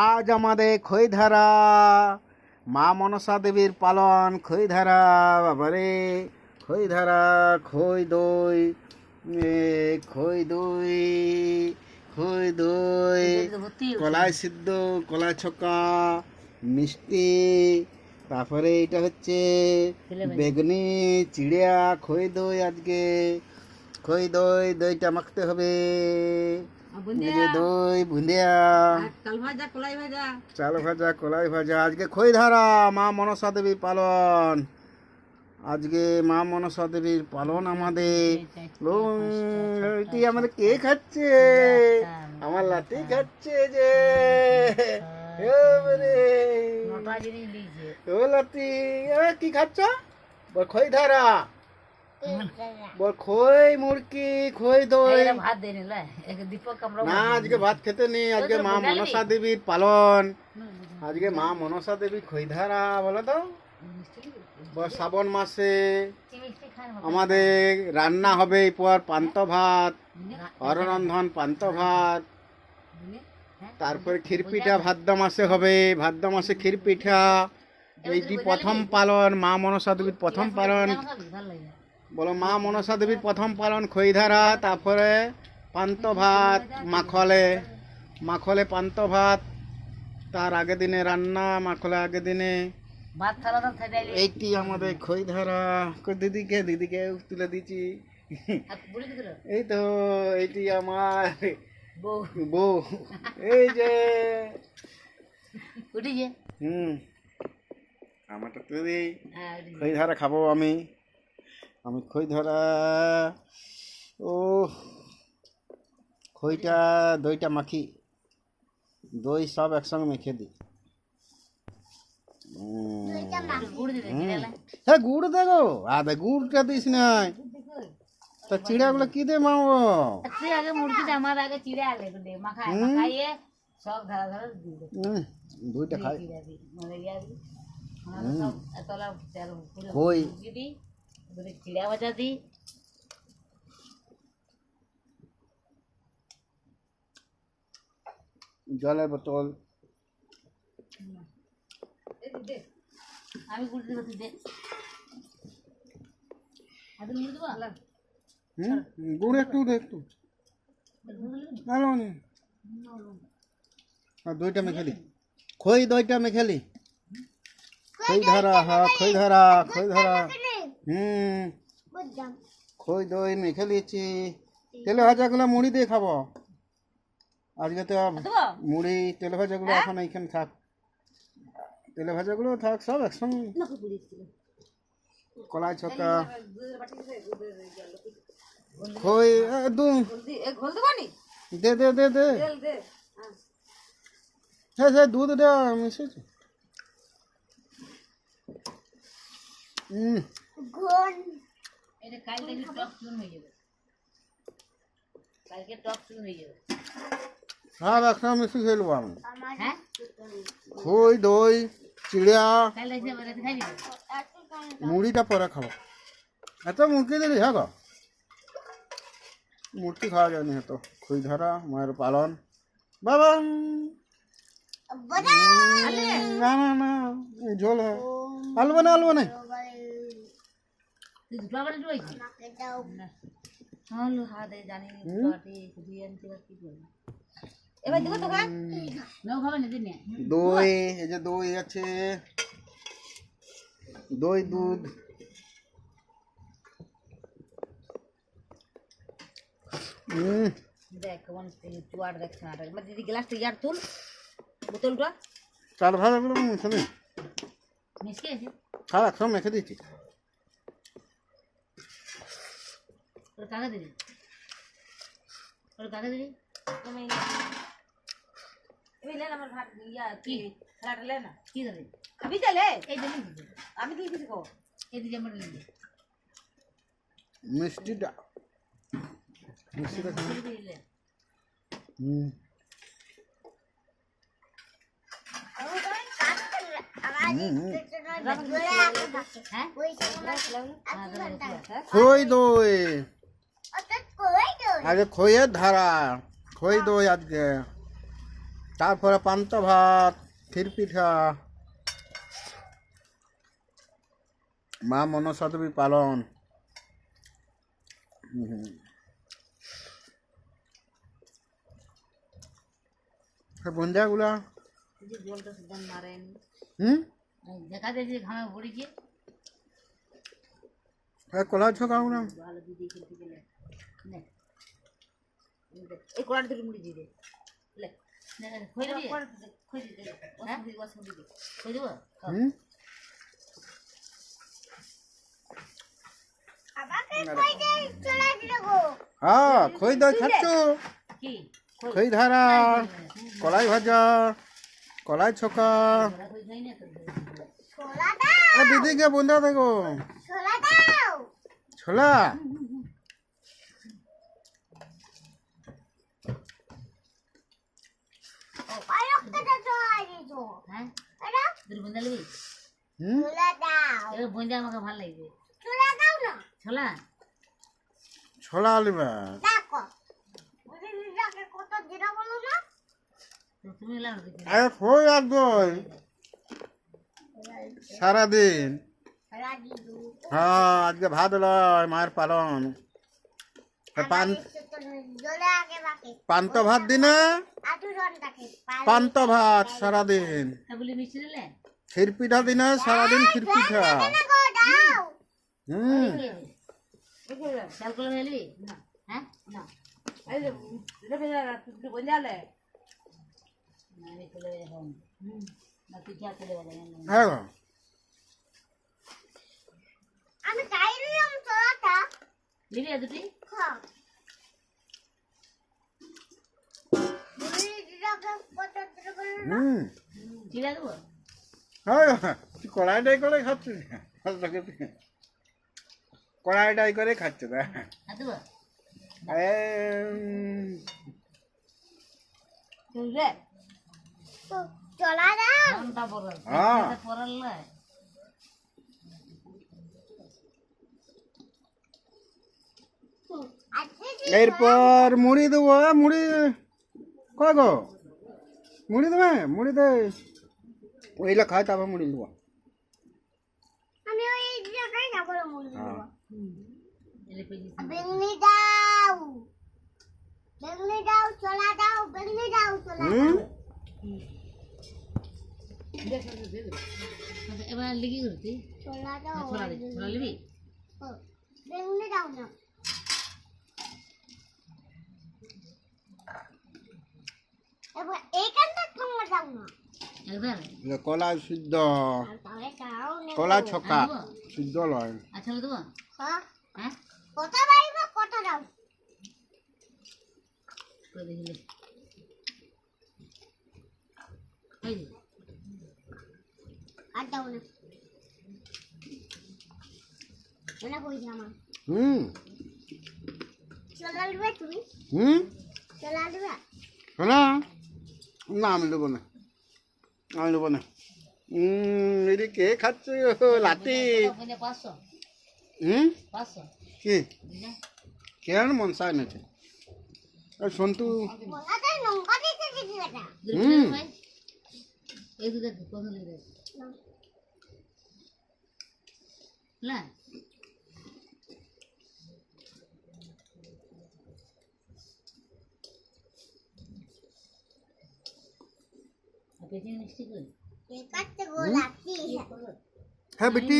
আজ আমাদের খৈধারা মা মনসা দেবীর পালন। খৈধারা বাবারে, খৈধারা, খই দই, খই দই, খই দই, কলাই সিদ্ধ, কলাই ছক্কা, মিষ্টি, তারপরে এটা হচ্ছে বেগুনি, চিড়িয়া, খই দই। আজকে খই দই, দইটা মাখতে হবে, দই বুন্দিয়া, চাল ভাজা, কলাই ভাজা। আজকে খৈধারা মা মনসা দেবীর পালন। আজকে মা মনসা দেবীর পালন আমাদের। এটি আমাদের কে খাচ্ছে? আমার লাতি খাচ্ছে যে। ও লাতি, কি খাচ্ছ? খৈধারা, খই মুরকি, খই দই। না, আজকে ভাত খেতে নেই। আজকে মা মনসা দেবীর পালন। আজকে মা মনসা দেবী খৈধারা বলো তো। শ্রাবণ মাসে আমাদের রান্না হবে এরপর পান্ত ভাত, অররন্ধন পান্ত ভাত, তারপরে ক্ষীরপিঠা ভাদ্র মাসে হবে। ভাদ্র মাসে ক্ষীরপিঠা। এইটি প্রথম পালন, মা মনসা দেবীর প্রথম পালন। বলো মা মনসা দেবীর প্রথম পালন খৈধারা। তারপরে পান্ত ভাত, মাখলে পান্ত ভাত, তার আগের দিনে রান্না, মাখলে আগের দিনে। এইটি আমাদের খৈধারা। দিদিকে তুলে দিচ্ছি। এই তো, এইটি আমার বউ। এই যে আমারটা তুলে দিই। খৈধারা খাবো আমি খৈধারা। ও খইটা, দইটা মাখি, দই সব একসঙ্গে মেখে দিই। হ্যাঁ, গুড় দেখো, আদা গুড়টা দিস নাই। তা চিড়াগুলো কি দে মামো? দুইটা খাই। খই চিড়া ভাজা দি। জলের বোতল। আমি গুড় দিব, তুই দে। গুড় একটু দে, একটু ভালো নেই। দইটা মেখালি, খই দইটা মেখালি। খৈধারা, হ্যাঁ খৈধারা, খৈধারা। খই দই মেখে নিয়েছি। তেলে ভাজাগুলো মুড়ি দিয়ে খাবো আজকে তো। মুড়ি, তেলে ভাজাগুলো এখন এইখানে থাক। তেলে ভাজাগুলো থাক, সব একসঙ্গে। কলাই ছক্কা, খই দে দে দে দে। হ্যাঁ হ্যাঁ, দুধ দেওয়া মিশিয়েছি। সব একসঙ্গে মিশিয়ে খেলবো আমি। খই দই চিড়া, মুড়িটা পরে খাবো। এত মুরগি দিলি? হ্যাঁ গো, মুরগি খাওয়া যায়নি। এত খৈধারা মায়ের পালন। বাবা না না না, ঝোল হয়। আলু না, আলু নাই। দই, এই যে দই আছে, দই দুধ। চাল ভাজাগুলো একসঙ্গে মেখে দিচ্ছি। মিষ্টিটা খই দই আজকে খইয়ের ধারা, খই দই আজকে। তারপরে পান্তা ভাত, ক্ষীর পিঠা, মা মনসা দেবী পালন। বুন্দিয়াগুলা দেখা যায় যে ঘামে পড়ে গিয়ে কলা ছকাগুলা এই কড়াটা থেকে মুড়ি দিয়ে দে লে খই দিবি খই দিবি খই দেবো হ্যাঁ খই দই খাচ্ছ, কি খই ধারা, কলাই ভাজা, কলাই ছকা। খই খাই না তো দিদিকে বুন্দা দেখো ছোলা। হ্যাঁ তুই বুন্দা নিবি হুম এবার বুন্দা আমাকে ভালো লাগবে ছোলা ছোলা আলিবা তো তুমি লাও দেখি আরে খই আর দই সারাদিন। হ্যাঁ আজকে ভাত লয়, মায়ের পালন। পান্ত ভাত দিনে পান্ত ভাত সারাদিন, বলি মিষ্টি দিলে ক্ষীর পিঠা দিনে সারাদিন ক্ষীর পিঠা। চাল করে নিবি না হ্যাঁ না আমি তুলে এখন না তুই যা তুলে বলে হ্যাঁ আমি খাইলাম ছোলাটা নিবি দুটি খাও মুড়ি দিলাকে কত করে চিড়া দেবো হ্যাঁ তুই কড়াইটাই করে খাচ্ছিস, কড়াইটাই করে খাচ্ছে তা আর দেবো চলা দাও ঘন্টা পড়াল হ্যাঁ। পড়াল নয় এরপর মুড়ি দেবো। মুড়ি কয় গো মুড়ি দেবে, মুড়ি দে ওইগুলো খাই তারপর মুড়ি দেবো। আমি ওই জায়গায় যাব না মুড়ি হ্যাঁ বেঙ্গলি দাও বেঙ্গলি দাও চলা দাও বেঙ্গলি দাও চলা দাও এবার লিখি করতি চলা দাও ছোলা দিবি ছোলা নিবি বেঙ্গলি দাও না এবার এইখানটা তোমরা দাও না একবার কলা সিদ্ধ, আর তাহলে খাও না কলা ছকা সিদ্ধ লয়। আচ্ছা দেবো হ্যাঁ হ্যাঁ কত বাইবা কত দাও করে দেখিলে এই যে আর দাও না এটা কই জামা চলা দিবে তুমি চলা দিবে না না আমি দেবো না, আমি দেবো না। এটি কে খাচ্ছে লাতি? 500 500 কি দিলে কেন মনসা এনেছে সন্তু? বলাতে লঙ্কা দিতে দিবি এটা ভাই এই দুটো কোন লিখে না আপনি মিষ্টি কই কাটতে গোলাপি হ্যাঁ বেটি